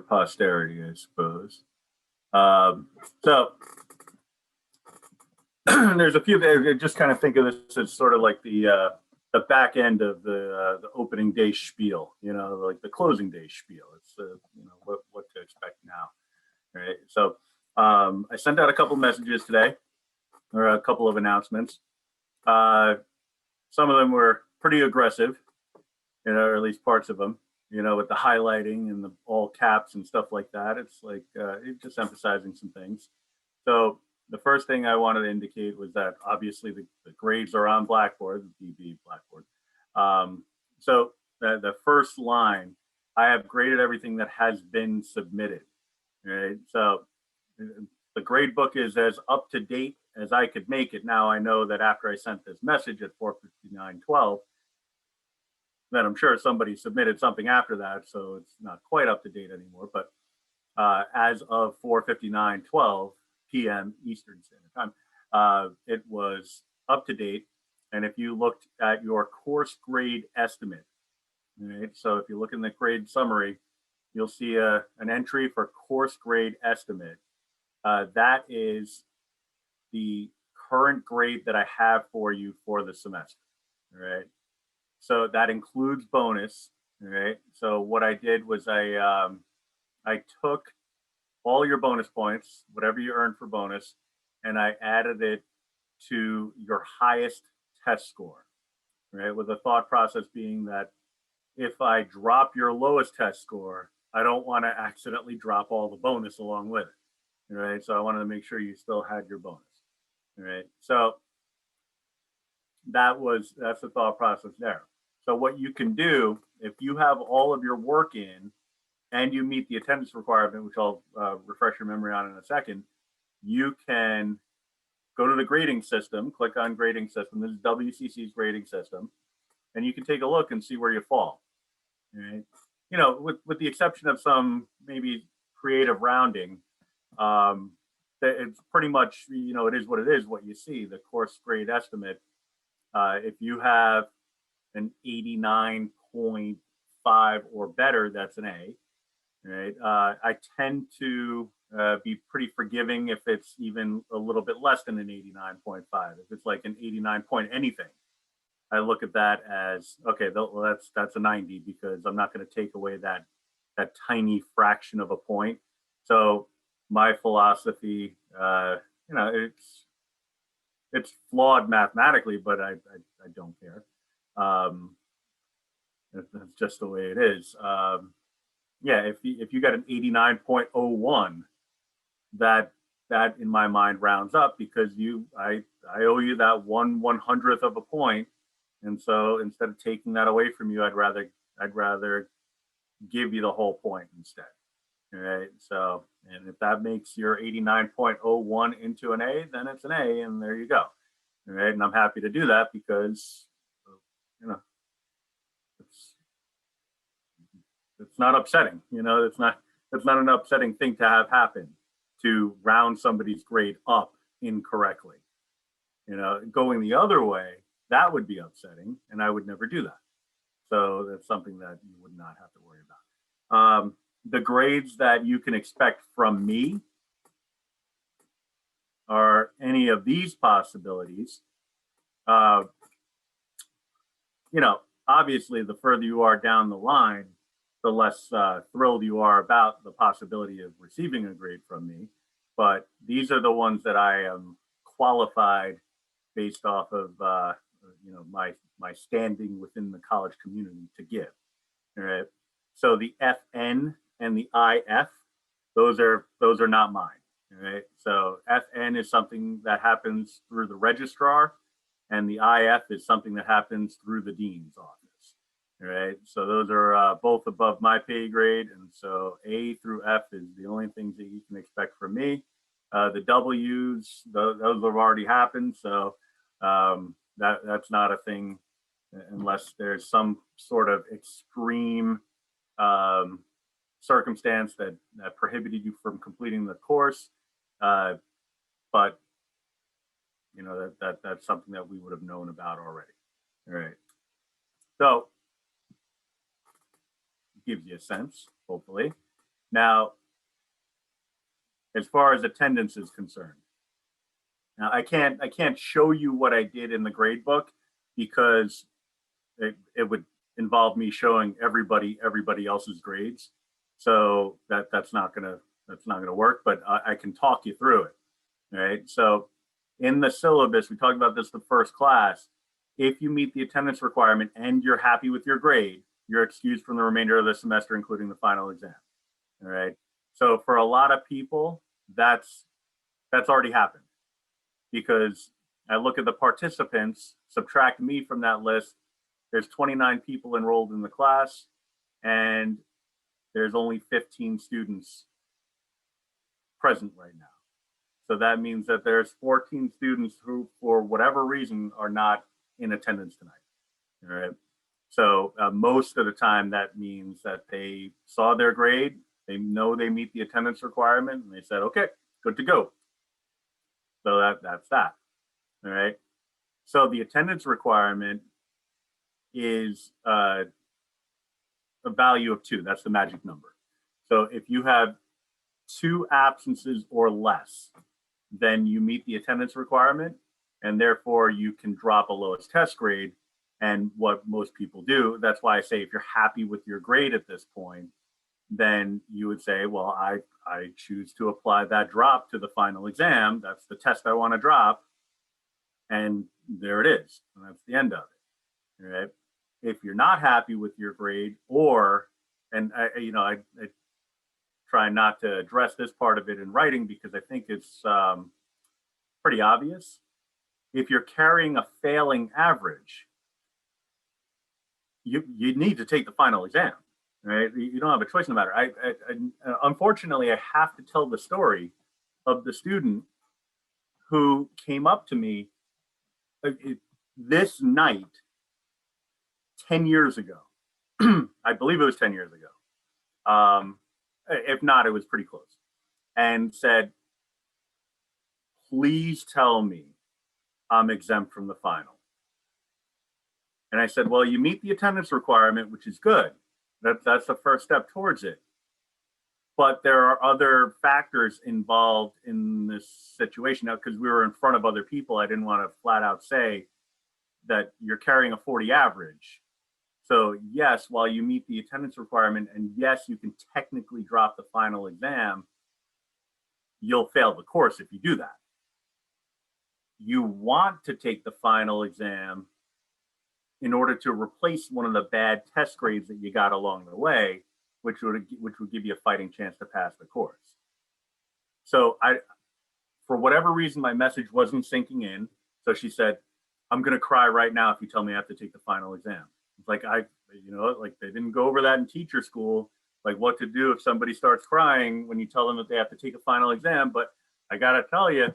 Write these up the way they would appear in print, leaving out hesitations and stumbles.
posterity, I suppose. So there's a few. Just kind of think of this as sort of like the back end of the opening day spiel. You know, like the closing day spiel. It's you know what to expect now, right? So I sent out a couple messages today, or a couple of announcements. Some of them were pretty aggressive, you know, or at least parts of them, you know, with the highlighting and the all caps and stuff like that. It's like it's just emphasizing some things. So the first thing I wanted to indicate was that obviously the grades are on Blackboard, the DB Blackboard. So the first line, I have graded everything that has been submitted, right? So the grade book is as up to date as I could make it. Now I know that after I sent this message at 4:59:12, that I'm sure somebody submitted something after that, so it's not quite up to date anymore. But as of 4:59:12 p.m. Eastern Standard Time, it was up to date. And if you looked at your course grade estimate, right? So if you look in the grade summary, you'll see an entry for course grade estimate. That is the current grade that I have for you for the semester, right? So that includes bonus, right? So what I did was I took all your bonus points, whatever you earned for bonus, and I added it to your highest test score, right? With the thought process being that if I drop your lowest test score, I don't want to accidentally drop all the bonus along with it, right? So I wanted to make sure you still had your bonus. Right. So that's the thought process there. So what you can do, if you have all of your work in and you meet the attendance requirement, which I'll refresh your memory on in a second, you can go to the grading system, click on grading system. This is WCC's grading system, and you can take a look and see where you fall. Right. You know, with the exception of some maybe creative rounding, it's pretty much, you know, it is what it is, what you see, the course grade estimate. If you have an 89.5 or better, that's an A, right? I tend to be pretty forgiving if it's even a little bit less than an 89.5. If it's like an 89 point anything, I look at that as, okay, well, that's a 90 because I'm not going to take away that tiny fraction of a point. So my philosophy, you know, it's flawed mathematically, but I don't care. That's just the way it is. Yeah, if you got an 89.01, that in my mind rounds up because I owe you that 1/100th of a point, and so instead of taking that away from you, I'd rather give you the whole point instead. All right. So, and if that makes your 89.01 into an A, then it's an A, and there you go. All right. And I'm happy to do that because, you know, it's not upsetting. You know, it's not an upsetting thing to have happen, to round somebody's grade up incorrectly. You know, going the other way, that would be upsetting, and I would never do that. So that's something that you would not have to worry about. The grades that you can expect from me are any of these possibilities. You know, obviously, the further you are down the line, the less thrilled you are about the possibility of receiving a grade from me. But these are the ones that I am qualified based off of, you know, my standing within the college community to give. All right. So the FN and the IF, those are not mine. All right. So FN is something that happens through the registrar, and the IF is something that happens through the dean's office. All right. So those are both above my pay grade, and so A through F is the only things that you can expect from me. The W's, those have already happened, so that's not a thing unless there's some sort of extreme circumstance that prohibited you from completing the course. But you know, that's something that we would have known about already. All right. So it gives you a sense, hopefully. Now, as far as attendance is concerned, now I can't show you what I did in the grade book because it would involve me showing everybody else's grades. So that's not gonna work. But I can talk you through it. Right. So in the syllabus, we talked about this the first class. If you meet the attendance requirement and you're happy with your grade, you're excused from the remainder of the semester, including the final exam. All right. So for a lot of people, that's already happened, because I look at the participants, subtract me from that list. There's 29 people enrolled in the class, and there's only 15 students present right now. So that means that there's 14 students who, for whatever reason, are not in attendance tonight. All right. So most of the time, that means that they saw their grade, they know they meet the attendance requirement, and they said, okay, good to go. So that's that. All right. So the attendance requirement is a value of 2. That's the magic number. So if you have 2 absences or less, then you meet the attendance requirement, and therefore you can drop a lowest test grade. And what most people do, that's why I say if you're happy with your grade at this point, then you would say, well, I choose to apply that drop to the final exam. That's the test I want to drop. And there it is. And that's the end of it. All right. If you're not happy with your grade, and I try not to address this part of it in writing because I think it's pretty obvious. If you're carrying a failing average, you need to take the final exam, right? You don't have a choice in the matter. I unfortunately, I have to tell the story of the student who came up to me this night 10 years ago. I believe it was 10 years ago. If not, it was pretty close. And said, please tell me I'm exempt from the final. And I said, well, you meet the attendance requirement, which is good. That's the first step towards it. But there are other factors involved in this situation. Now, because we were in front of other people, I didn't want to flat out say that you're carrying a 40 average. So yes, while you meet the attendance requirement, and yes, you can technically drop the final exam, you'll fail the course if you do that. You want to take the final exam in order to replace one of the bad test grades that you got along the way, which would give you a fighting chance to pass the course. So for whatever reason, my message wasn't sinking in. So she said, I'm going to cry right now if you tell me I have to take the final exam. It's like, like they didn't go over that in teacher school, like what to do if somebody starts crying when you tell them that they have to take a final exam. But I got to tell you,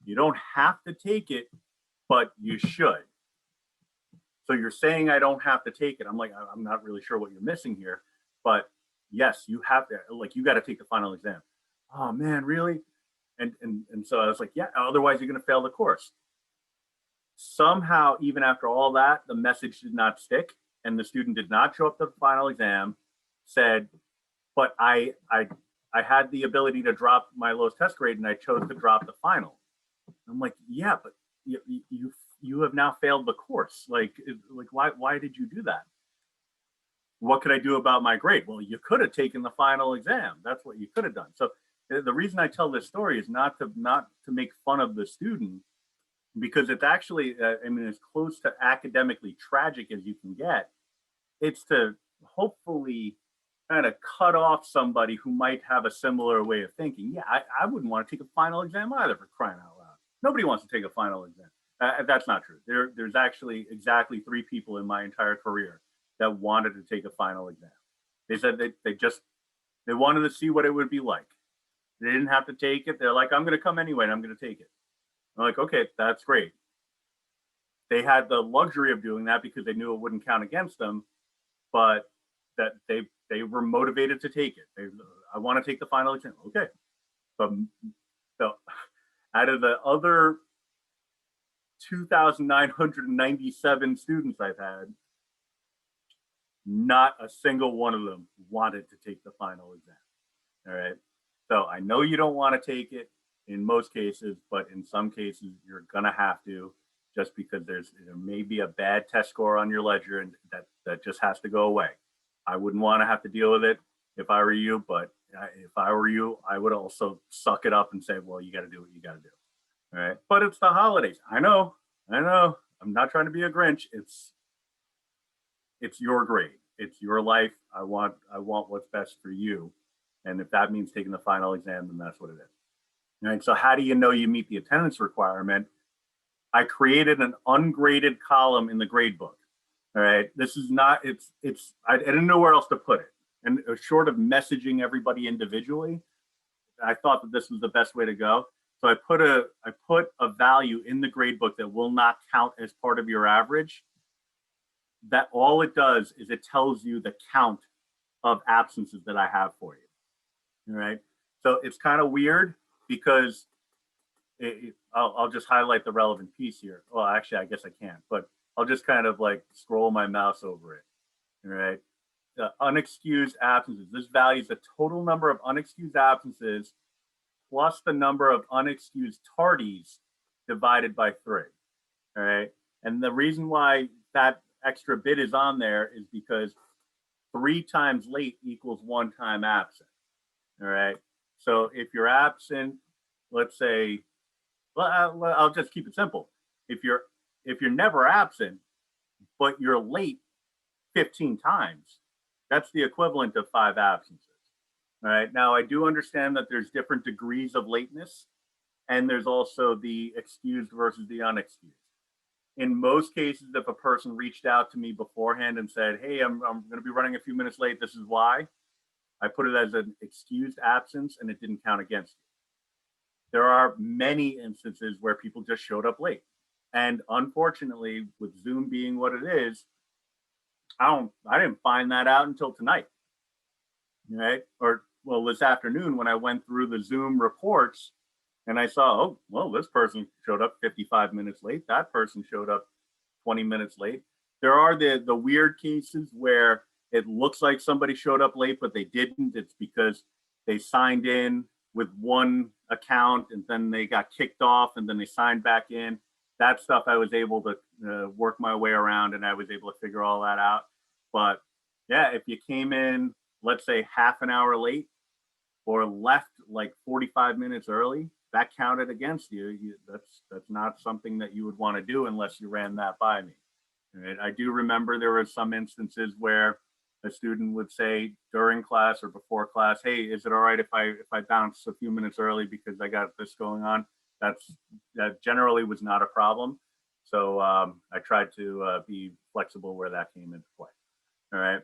you don't have to take it, but you should. So you're saying I don't have to take it. I'm like, I'm not really sure what you're missing here, but yes, you have to, you got to take the final exam. Oh man, really? And so I was like, yeah, otherwise you're going to fail the course. Somehow, even after all that, the message did not stick, and the student did not show up to the final exam, said, but I had the ability to drop my lowest test grade and I chose to drop the final. I'm like, yeah, but you have now failed the course. Like why did you do that? What could I do about my grade? Well, you could have taken the final exam. That's what you could have done. So the reason I tell this story is not to make fun of the student, because it's actually, as close to academically tragic as you can get. It's to hopefully kind of cut off somebody who might have a similar way of thinking. Yeah, I wouldn't want to take a final exam either, for crying out loud. Nobody wants to take a final exam. That's not true. There's actually exactly 3 people in my entire career that wanted to take a final exam. They said they wanted to see what it would be like. They didn't have to take it. They're like, I'm going to come anyway, and I'm going to take it. I'm like, okay, that's great. They had the luxury of doing that because they knew it wouldn't count against them, but that they were motivated to take it. I want to take the final exam. Okay. But so out of the other 2,997 students I've had, not a single one of them wanted to take the final exam. All right. So I know you don't want to take it in most cases, but in some cases you're going to have to, just because there may be a bad test score on your ledger, and that just has to go away. I wouldn't want to have to deal with it if I were you, but if I were you, I would also suck it up and say, well, you got to do what you got to do. All right. But it's the holidays. I know. I'm not trying to be a Grinch. It's your grade. It's your life. I want what's best for you. And if that means taking the final exam, then that's what it is. All right. So how do you know you meet the attendance requirement? I created an ungraded column in the grade book. All right. This is not, I didn't know where else to put it. And short of messaging everybody individually, I thought that this was the best way to go. So I put a value in the grade book that will not count as part of your average. That all it does is it tells you the count of absences that I have for you. All right. So it's kind of weird because I'll just highlight the relevant piece here. Well, actually, I guess I can't, but I'll just kind of like scroll my mouse over it. All right. Unexcused absences. This value is the total number of unexcused absences plus the number of unexcused tardies divided by 3. All right. And the reason why that extra bit is on there is because 3 times late equals 1 time absent. All right. So if you're absent, let's say, well, I'll just keep it simple. If you're never absent, but you're late 15 times, that's the equivalent of 5 absences. All right. Now, I do understand that there's different degrees of lateness, and there's also the excused versus the unexcused. In most cases, if a person reached out to me beforehand and said, hey, I'm going to be running a few minutes late, this is why, I put it as an excused absence and it didn't count against you. There are many instances where people just showed up late. And unfortunately, with Zoom being what it is, I didn't find that out until tonight. Right? Or, well, this afternoon when I went through the Zoom reports and I saw, oh, well, this person showed up 55 minutes late. That person showed up 20 minutes late. There are the weird cases where it looks like somebody showed up late, but they didn't. It's because they signed in with one account and then they got kicked off and then they signed back in. That stuff I was able to work my way around, and I was able to figure all that out. But yeah, if you came in, let's say half an hour late or left like 45 minutes early, that counted against you. That's not something that you would want to do unless you ran that by me. Right? I do remember there were some instances where a student would say during class or before class, hey, is it all right if I bounce a few minutes early because I got this going on? That generally was not a problem. So I tried to be flexible where that came into play. All right.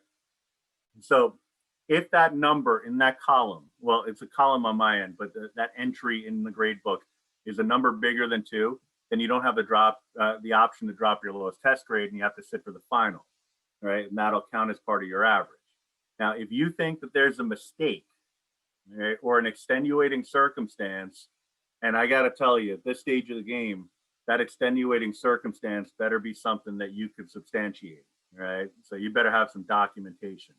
So if that number in that column, well, it's a column on my end, but that entry in the grade book is a number bigger than 2, then you don't have the option to drop your lowest test grade and you have to sit for the final. Right. And that'll count as part of your average. Now, if you think that there's a mistake, right, or an extenuating circumstance, and I got to tell you, at this stage of the game, that extenuating circumstance better be something that you could substantiate, right? So you better have some documentation,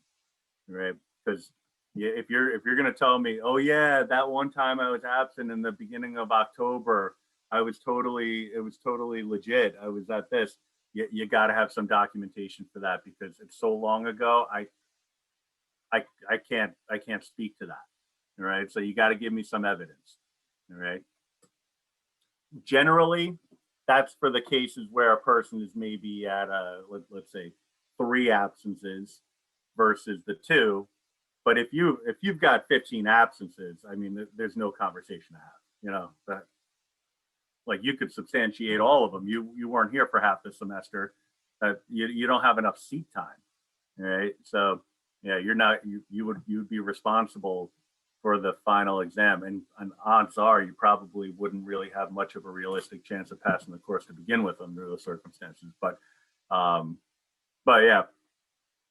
right? Because if you're going to tell me, oh yeah, that one time I was absent in the beginning of October, it was totally legit. I was at this. You got to have some documentation for that because it's so long ago. I can't speak to that. All right. So you got to give me some evidence. All right. Generally, that's for the cases where a person is maybe at let's say 3 absences versus the 2. But if you've got 15 absences, I mean, there's no conversation to have. You know, that like you could substantiate all of them. You weren't here for half the semester. You don't have enough seat time. Right. So yeah, you'd be responsible for the final exam, and odds are you probably wouldn't really have much of a realistic chance of passing the course to begin with under those circumstances. But yeah,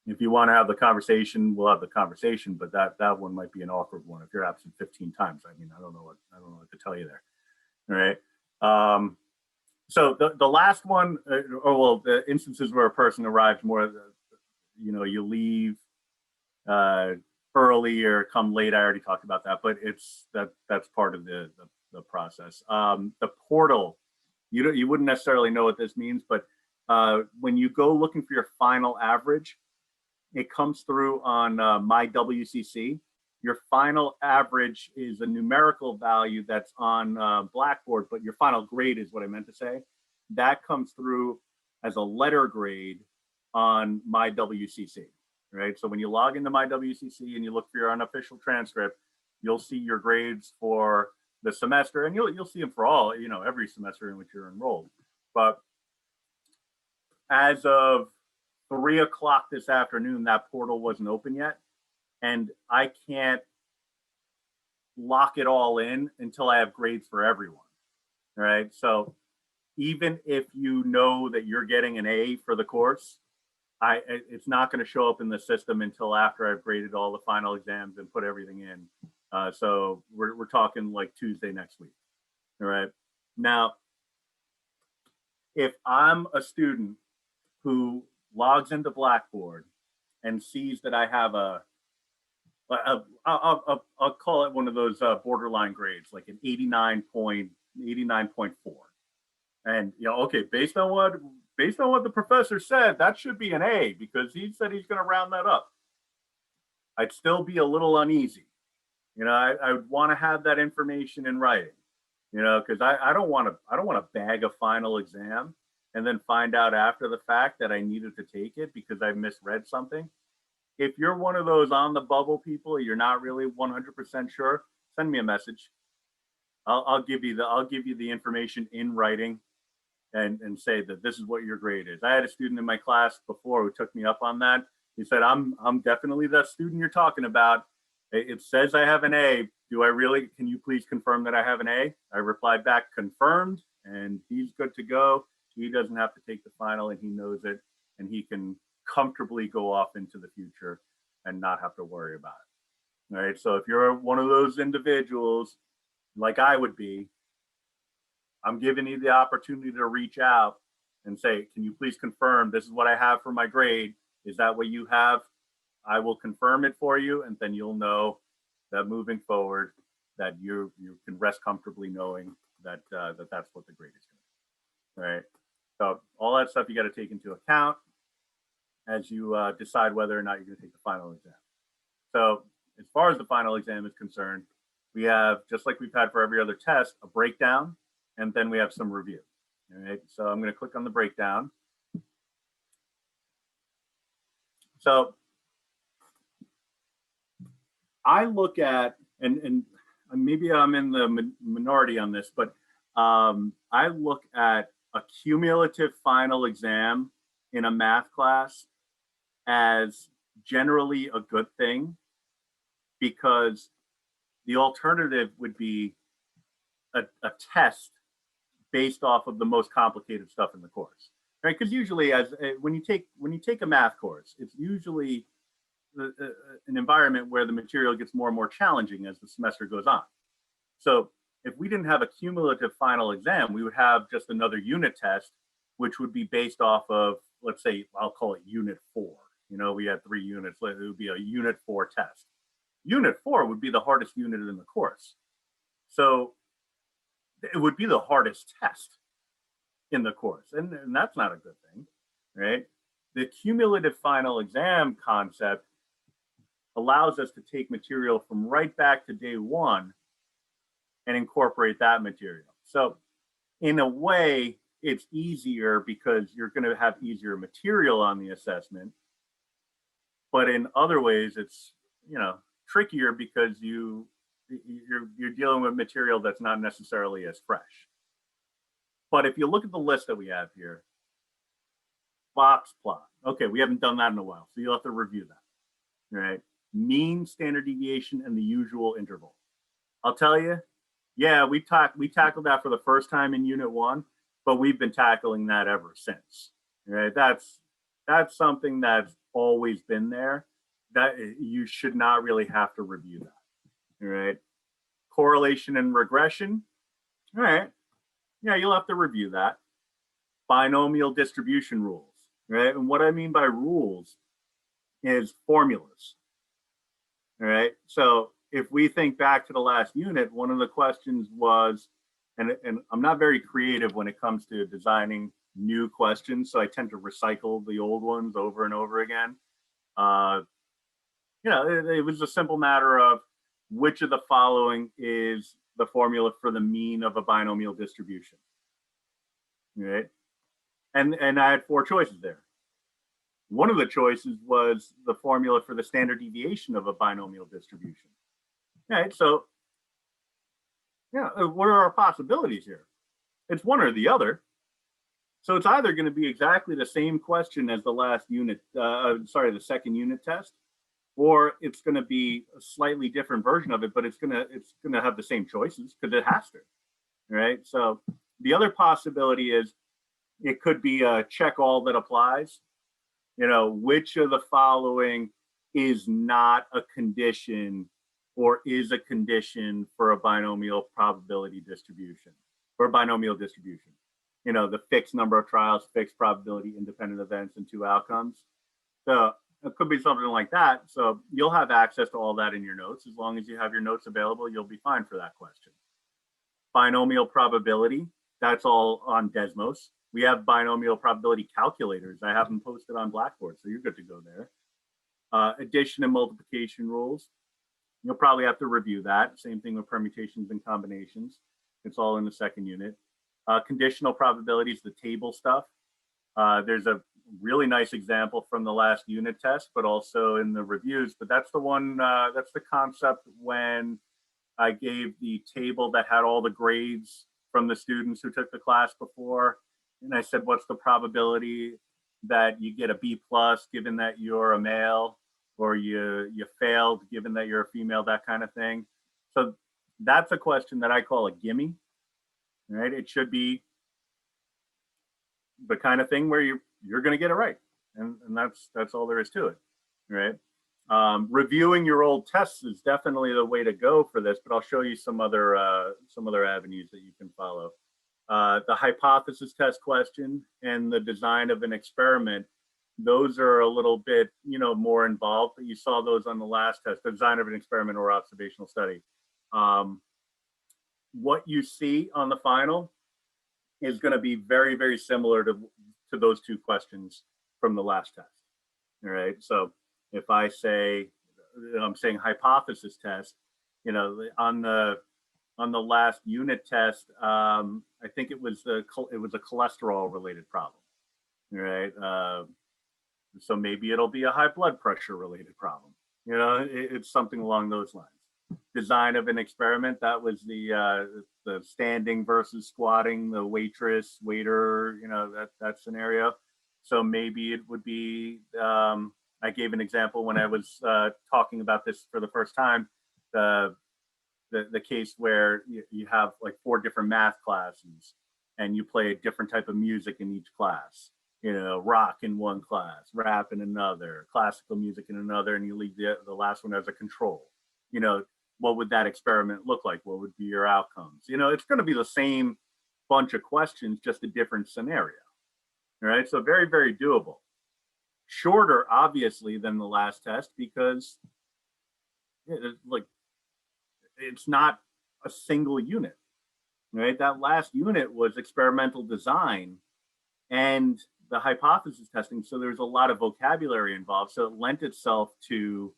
if you want to have the conversation, we'll have the conversation. But that one might be an awkward one if you're absent 15 times. I mean, I don't know what to tell you there. All right. So the last one, the instances where a person arrives more, you leave early or come late. I already talked about that, but that's part of the process. The portal, you wouldn't necessarily know what this means, but when you go looking for your final average, it comes through on my WCC. Your final average is a numerical value that's on Blackboard, but your final grade is what I meant to say. That comes through as a letter grade on my WCC, right? So when you log into my WCC and you look for your unofficial transcript, you'll see your grades for the semester, and you'll see them for all, every semester in which you're enrolled. But as of 3 o'clock this afternoon, that portal wasn't open yet, and I can't lock it all in until I have grades for everyone, right? So even if you know that you're getting an A for the course, it's not going to show up in the system until after I've graded all the final exams and put everything in. So we're talking like Tuesday next week. All right. Now, if I'm a student who logs into Blackboard and sees that I have I'll call it one of those borderline grades, like an 89.4. And okay, based on what the professor said, that should be an A because he said he's going to round that up. I'd still be a little uneasy. I would want to have that information in writing, because I don't want to bag a final exam and then find out after the fact that I needed to take it because I misread something. If you're one of those on the bubble people, you're not really 100% sure, send me a message. I'll give you the information in writing and say that this is what your grade is. I had a student in my class before who took me up on that. He said, I'm definitely that student you're talking about. It says I have an A. Do I really? Can you please confirm that I have an A? I replied back, confirmed, and he's good to go. He doesn't have to take the final, and he knows it, and he can comfortably go off into the future and not have to worry about it. All right. So if you're one of those individuals, like I would be, I'm giving you the opportunity to reach out and say, can you please confirm this is what I have for my grade? Is that what you have? I will confirm it for you, and then you'll know that moving forward that you can rest comfortably knowing that that's what the grade is going to be. All right. So all that stuff you got to take into account as you decide whether or not you're going to take the final exam. So as far as the final exam is concerned, we have, just like we've had for every other test, a breakdown, and then we have some review. All right. So I'm going to click on the breakdown. So I look at, and maybe I'm in the minority on this, but I look at a cumulative final exam in a math class as generally a good thing, because the alternative would be a test based off of the most complicated stuff in the course, right? Because usually, when you take a math course, it's usually an environment where the material gets more and more challenging as the semester goes on. So if we didn't have a cumulative final exam, we would have just another unit test, which would be based off of, let's say, I'll call it unit 4. We had 3 units. It would be a unit 4 test. Unit 4 would be the hardest unit in the course. So it would be the hardest test in the course. And that's not a good thing, right? The cumulative final exam concept allows us to take material from right back to day 1 and incorporate that material. So in a way, it's easier because you're going to have easier material on the assessment. But in other ways, it's trickier because you're dealing with material that's not necessarily as fresh. But if you look at the list that we have here, box plot. Okay, we haven't done that in a while, so you'll have to review that. All right. Mean, standard deviation, and the usual interval. I'll tell you, yeah, we tackled that for the first time in Unit 1, but we've been tackling that ever since. All right. That's something that's always been there. That you should not really have to review that. All right. Correlation and regression. All right. Yeah, you'll have to review that. Binomial distribution rules. Right. And what I mean by rules is formulas. All right. So if we think back to the last unit, one of the questions was, and I'm not very creative when it comes to designing new questions, so I tend to recycle the old ones over and over again. Uh, it was a simple matter of which of the following is the formula for the mean of a binomial distribution, right? And I had four choices there. One of the choices was the formula for the standard deviation of a binomial distribution. Right. So, what are our possibilities here? It's one or the other. So it's either going to be exactly the same question as the last unit, the second unit test, or it's going to be a slightly different version of it, but it's going to have the same choices because it has to, right? So the other possibility is it could be a check all that applies. Which of the following is not a condition or is a condition for a binomial probability distribution or binomial distribution? The fixed number of trials, fixed probability, independent events, and two outcomes. So it could be something like that. So you'll have access to all that in your notes. As long as you have your notes available, you'll be fine for that question. Binomial probability, that's all on Desmos. We have binomial probability calculators. I have them posted on Blackboard, so you're good to go there. Addition and multiplication rules. You'll probably have to review that. Same thing with permutations and combinations. It's all in the second unit. Conditional probabilities, the table stuff. There's a really nice example from the last unit test, but also in the reviews. But that's the one, that's the concept when I gave the table that had all the grades from the students who took the class before. And I said, what's the probability that you get a B plus given that you're a male, or you failed given that you're a female, that kind of thing. So that's a question that I call a gimme, right? It should be the kind of thing where you're going to get it right. And that's all there is to it, right? Reviewing your old tests is definitely the way to go for this, but I'll show you some other avenues that you can follow. The hypothesis test question and the design of an experiment, those are a little bit, more involved, but you saw those on the last test, the design of an experiment or observational study. What you see on the final is going to be very, very similar to those two questions from the last test. All right. So if I say, I'm saying hypothesis test, on the last unit test, I think it was a cholesterol related problem, right? So maybe it'll be a high blood pressure related problem. It's something along those lines. Design of an experiment, that was the standing versus squatting, the waitress, waiter, that scenario. So maybe it would be, I gave an example when I was talking about this for the first time, the case where you have like 4 different math classes and you play a different type of music in each class. Rock in one class, rap in another, classical music in another, and you leave the last one as a control. What would that experiment look like? What would be your outcomes? It's going to be the same bunch of questions, just a different scenario. All right. So very, very doable. Shorter, obviously, than the last test because it's not a single unit, right? That last unit was experimental design and the hypothesis testing. So there's a lot of vocabulary involved. So it lent itself to,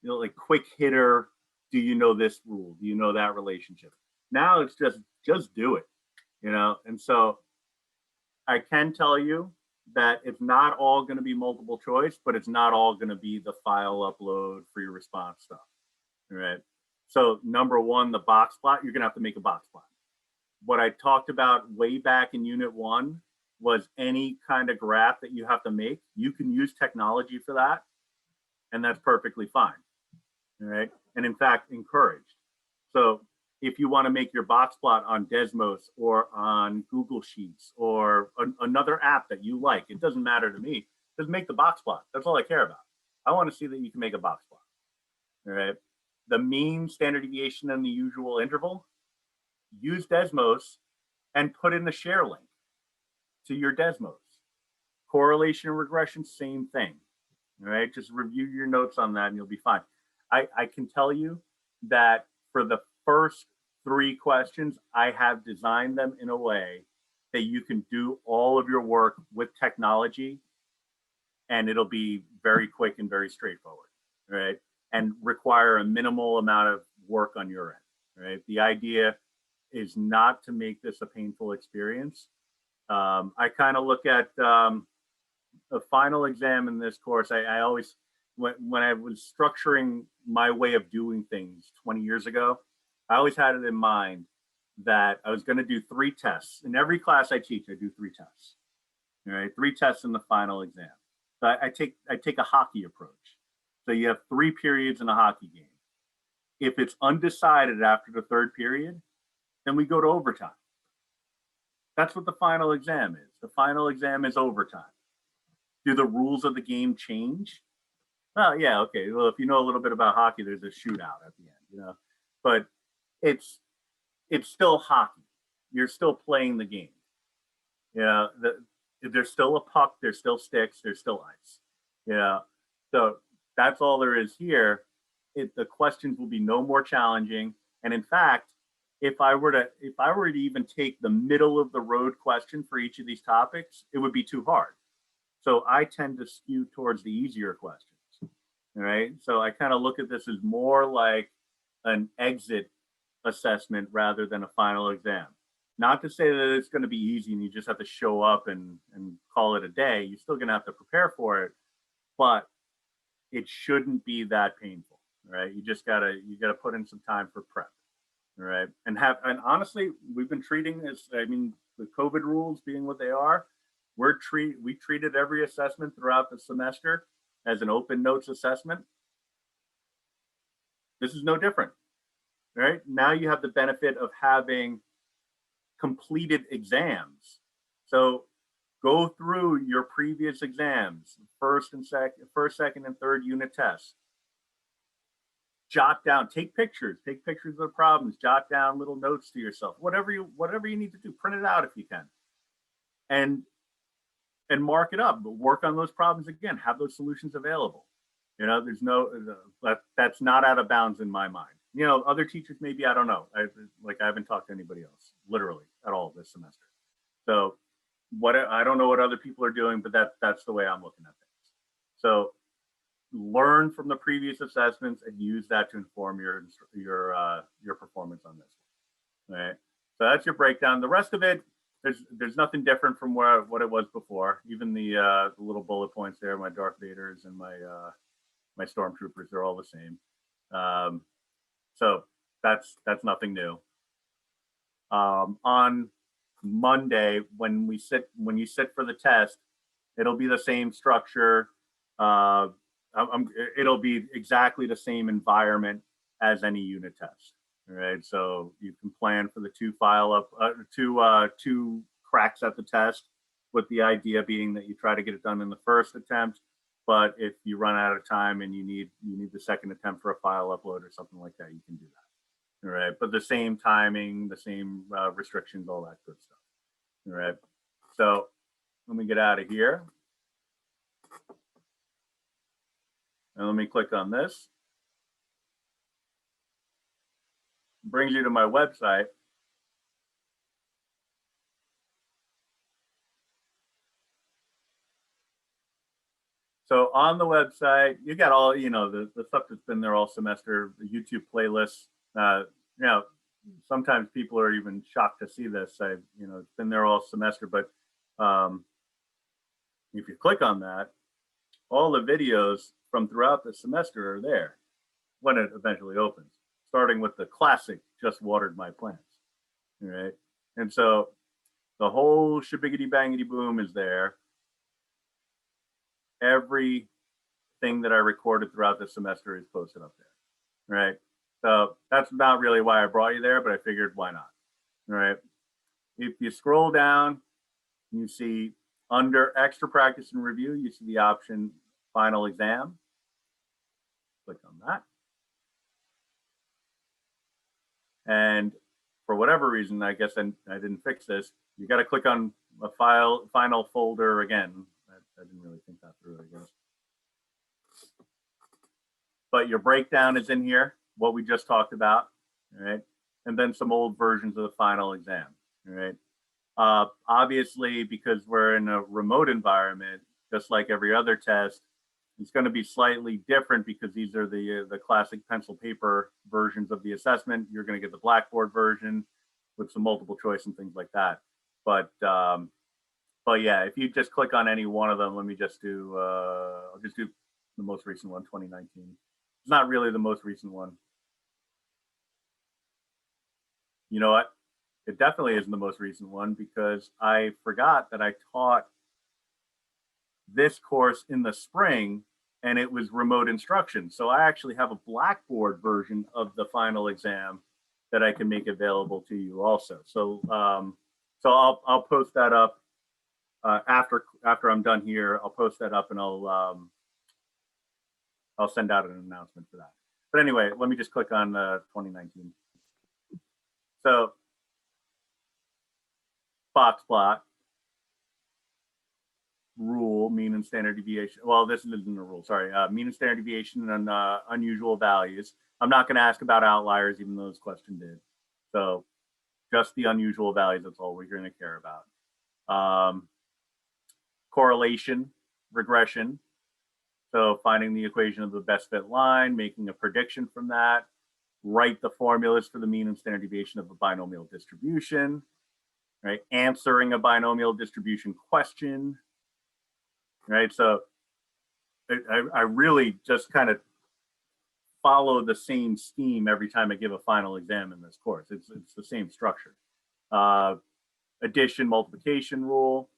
like quick hitter. Do you know this rule? Do you know that relationship? Now it's just do it, And so I can tell you that it's not all going to be multiple choice, but it's not all going to be the file upload for your response stuff, right? So number one, the box plot, you're going to have to make a box plot. What I talked about way back in unit 1 was any kind of graph that you have to make. You can use technology for that, and that's perfectly fine. All right. And in fact, encouraged. So if you want to make your box plot on Desmos or on Google Sheets or another app that you like, it doesn't matter to me. Just make the box plot. That's all I care about. I want to see that you can make a box plot. All right. The mean, standard deviation, and the usual interval, use Desmos and put in the share link to your Desmos. Correlation and regression, same thing. All right. Just review your notes on that and you'll be fine. I can tell you that for the first 3 questions, I have designed them in a way that you can do all of your work with technology and it'll be very quick and very straightforward, right? And require a minimal amount of work on your end, right? The idea is not to make this a painful experience. I kind of look at the final exam in this course. I always, when I was structuring my way of doing things 20 years ago, I always had it in mind that I was going to do 3 tests. In every class I teach, I do 3 tests. All right, 3 tests in the final exam. So I take a hockey approach. So you have 3 periods in a hockey game. If it's undecided after the 3rd period, then we go to overtime. That's what the final exam is. The final exam is overtime. Do the rules of the game change? Oh, yeah, okay. Well, if you know a little bit about hockey, there's a shootout at the end, you know. But it's still hockey. You're still playing the game. You know, there's still a puck, there's still sticks, there's still ice. You know, so that's all there is here. The questions will be no more challenging. And in fact, if I were to even take the middle of the road question for each of these topics, it would be too hard. So I tend to skew towards the easier questions. All right. So I kind of look at this as more like an exit assessment rather than a final exam. Not to say that it's going to be easy and you just have to show up and call it a day. You're still going to have to prepare for it, but it shouldn't be that painful, right? You gotta put in some time for prep, right? And honestly, we've been treating this. I mean, the COVID rules being what they are, we treated every assessment throughout the semester as an open notes assessment. This is no different, right? Now you have the benefit of having completed exams. So go through your previous exams, first, second, and third unit tests. Jot down, take pictures of the problems, jot down little notes to yourself, whatever you need to do, print it out if you can. And mark it up, but work on those problems again, have those solutions available. You know, that's not out of bounds in my mind. You know, other teachers maybe, I don't know. I haven't talked to anybody else literally at all this semester. So I don't know what other people are doing, but that's the way I'm looking at things. So learn from the previous assessments and use that to inform your performance on this one. Right. So that's your breakdown. The rest of it, there's nothing different from what it was before. Even the little bullet points there, my Darth Vaders and my Stormtroopers, they're all the same. So that's nothing new. On Monday, when you sit for the test, it'll be the same structure. It'll be exactly the same environment as any unit test. All right, so you can plan for the 2 cracks at the test, with the idea being that you try to get it done in the first attempt. But if you run out of time and you need the second attempt for a file upload or something like that, you can do that. All right, but the same timing, the same restrictions, all that good stuff. All right, so let me get out of here. And let me click on this. Brings you to my website. So on the website, you got all, you know, the stuff that's been there all semester, the YouTube playlists. You know, sometimes people are even shocked to see this. It's been there all semester, but if you click on that, all the videos from throughout the semester are there when it eventually opens, starting with the classic "Just Watered My Plants." All right, and so the whole shabiggity bangity boom is there. Everything that I recorded throughout the semester is posted up there, right? So that's not really why I brought you there, but I figured why not, all right? If you scroll down, you see under extra practice and review, you see the option final exam. Click on that. And for whatever reason, I guess I didn't fix this. You got to click on a final folder again. I didn't really think that through, I guess. but your breakdown is in here, what we just talked about, all right? And then some old versions of the final exam, all right? Obviously, because we're in a remote environment, just like every other test, it's going to be slightly different because these are the classic pencil paper versions of the assessment. You're going to get the Blackboard version with some multiple choice and things like that. But yeah, if you just click on any one of them, let me just do, I'll just do the most recent one, 2019. It's not really the most recent one. You know what? It definitely isn't the most recent one because I forgot that I taught this course in the spring and it was remote instruction. So I actually have a Blackboard version of the final exam that I can make available to you also. So I'll post that up after I'm done here. I'll post that up and I'll send out an announcement for that. But anyway, let me just click on 2019. So box plot, rule, mean and standard deviation. Well, this isn't a rule, sorry. Mean and standard deviation and unusual values. I'm not going to ask about outliers, even though this question did. So just the unusual values, that's all we're going to care about. Correlation, regression. So finding the equation of the best fit line, making a prediction from that, write the formulas for the mean and standard deviation of a binomial distribution, right? Answering a binomial distribution question, right? So I really just kind of follow the same scheme every time I give a final exam in this course. It's the same structure. Addition, multiplication rule,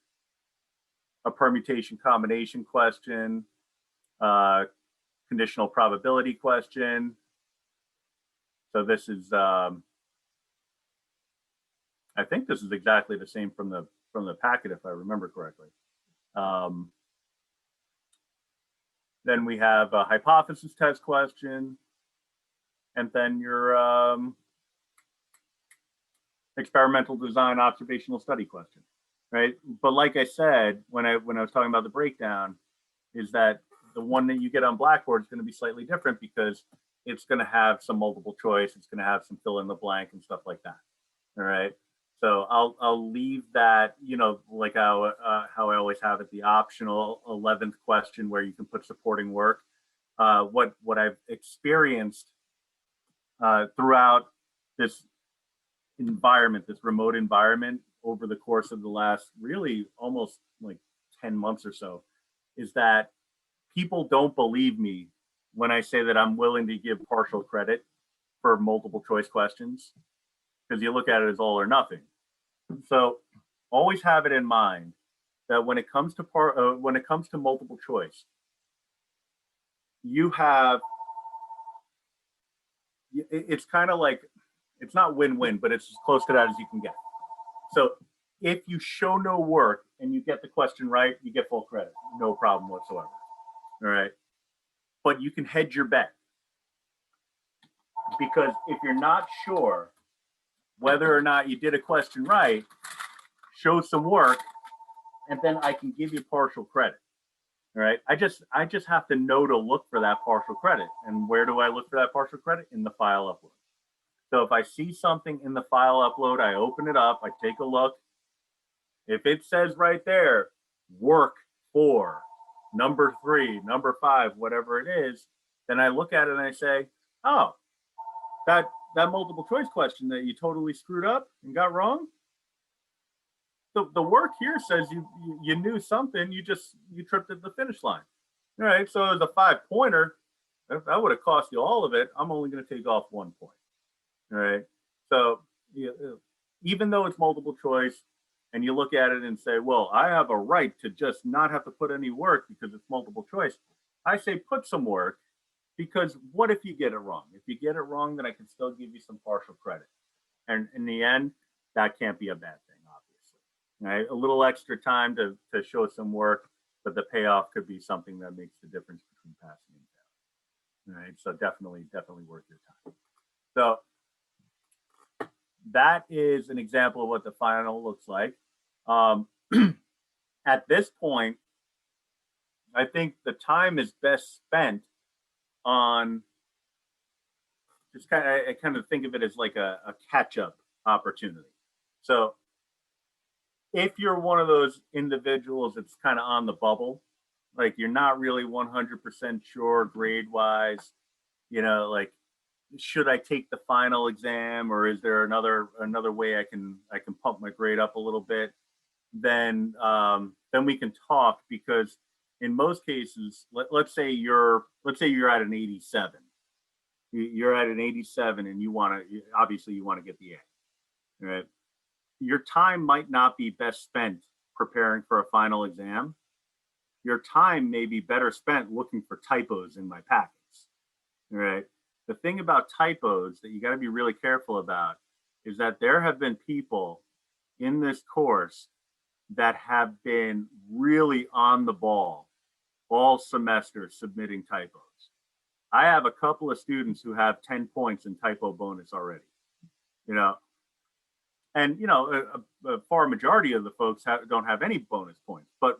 a permutation combination question, conditional probability question. So this is, I think this is exactly the same from the packet, if I remember correctly. Then we have a hypothesis test question, and then your experimental design observational study question, right? But like I said, when I was talking about the breakdown, is that the one that you get on Blackboard is going to be slightly different because it's going to have some multiple choice, it's going to have some fill in the blank and stuff like that. All right. So I'll leave that, you know, like how I always have it, the optional 11th question where you can put supporting work. What I've experienced throughout this environment, this remote environment over the course of the last really almost like 10 months or so, is that people don't believe me when I say that I'm willing to give partial credit for multiple choice questions, because you look at it as all or nothing. So always have it in mind that when it comes to multiple choice, you have, it's kind of like, it's not win-win, but it's as close to that as you can get. So if you show no work and you get the question right, you get full credit, no problem whatsoever. All right. But you can hedge your bet, because if you're not sure whether or not you did a question right, show some work, and then I can give you partial credit. All right. I just have to know to look for that partial credit. And where do I look for that partial credit? In the file upload. So if I see something in the file upload, I open it up, I take a look. If it says right there, work for number 3, number 5, whatever it is, then I look at it and I say, oh, that multiple choice question that you totally screwed up and got wrong, the work here says you knew something, you tripped at the finish line. All right, so as a 5-pointer, that would have cost you all of it. I'm only going to take off 1 point. All right, so even though it's multiple choice, and you look at it and say, well, I have a right to just not have to put any work because it's multiple choice, I say put some work, because what if you get it wrong? If you get it wrong, then I can still give you some partial credit. And in the end, that can't be a bad thing, obviously. Right? A little extra time to show some work, but the payoff could be something that makes the difference between passing and failing. Right? So definitely worth your time. So that is an example of what the final looks like. At this point, I think the time is best spent on just I kind of think of it as like a catch-up opportunity. So if you're one of those individuals that's kind of on the bubble, like you're not really 100% sure grade wise, like should I take the final exam or is there another way I can pump my grade up a little bit? Then we can talk because in most cases, let's say you're at an 87. You're at an 87 and you want to obviously you want to get the A, right? Your time might not be best spent preparing for a final exam. Your time may be better spent looking for typos in my packets, right? The thing about typos that you got to be really careful about is that there have been people in this course that have been really on the ball all semester submitting typos. I have a couple of students who have 10 points in typo bonus already, you know, and a far majority of the folks don't have any bonus points. But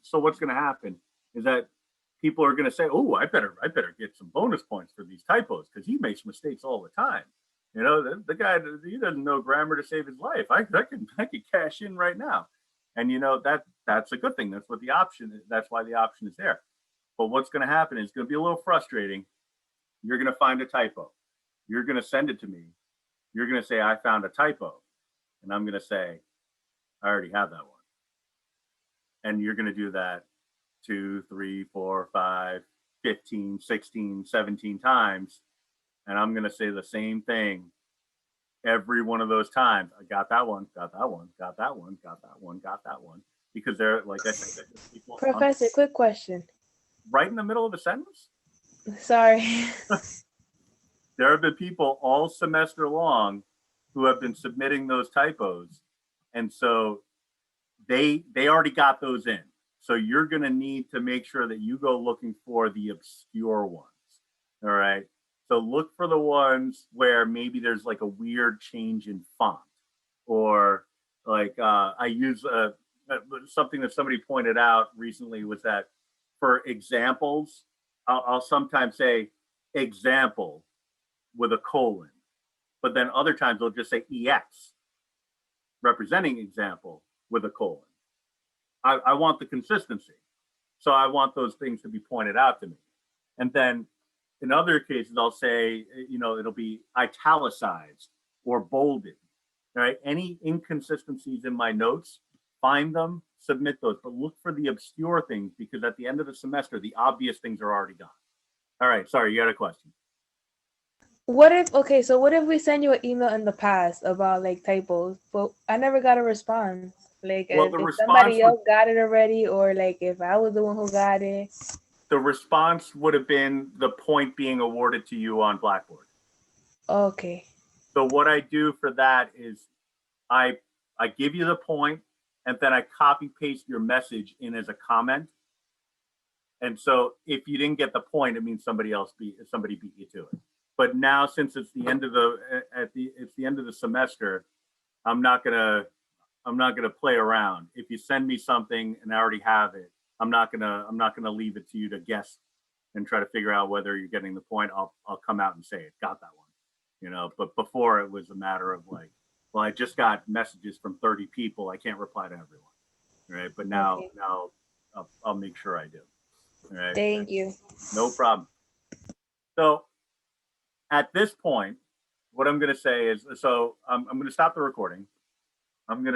so what's going to happen is that people are going to say, "Oh, I better get some bonus points for these typos because he makes mistakes all the time." The guy, he doesn't know grammar to save his life. I can cash in right now, and that's a good thing. That's what the option is. That's why the option is there. But what's going to happen is it's going to be a little frustrating. You're going to find a typo. You're going to send it to me. You're going to say, "I found a typo," and I'm going to say, "I already have that one." And you're going to do that 2, 3, 4, 5, 15, 16, 17 times. And I'm going to say the same thing every one of those times. I got that one, got that one, got that one, got that one, got that one. Because they're, like I said, people Professor, quick question. Right in the middle of a sentence? Sorry. There have been people all semester long who have been submitting those typos. And so they already got those in. So you're going to need to make sure that you go looking for the obscure ones. All right. So look for the ones where maybe there's like a weird change in font, or like I use something that somebody pointed out recently was that for examples, I'll sometimes say example with a colon, but then other times they'll just say ex representing example with a colon. I want the consistency. So I want those things to be pointed out to me. And then in other cases, I'll say, it'll be italicized or bolded. All right. Any inconsistencies in my notes, find them, submit those, but look for the obscure things because at the end of the semester, the obvious things are already gone. All right. Sorry, you got a question. What if we send you an email in the past about like typos, but I never got a response? Like Well, the if response somebody would else got it already, or like if I was the one who got it. have been the point being awarded to you on Blackboard. Okay. So what I do for that is I I give you the point, and then I copy paste your message in as a comment. And so if you didn't get the point, it means somebody beat you to it. But now since it's the end of the semester, I'm not gonna play around. If you send me something and I already have it, I'm not gonna leave it to you to guess and try to figure out whether you're getting the point. I'll come out and say it, got that one. But before it was a matter of like, well, I just got messages from 30 people. I can't reply to everyone, right? But now Okay. I'll make sure I do. All right, Thank you. no problem. So at this point, what I'm going to say is, so I'm going to stop the recording. I'm going to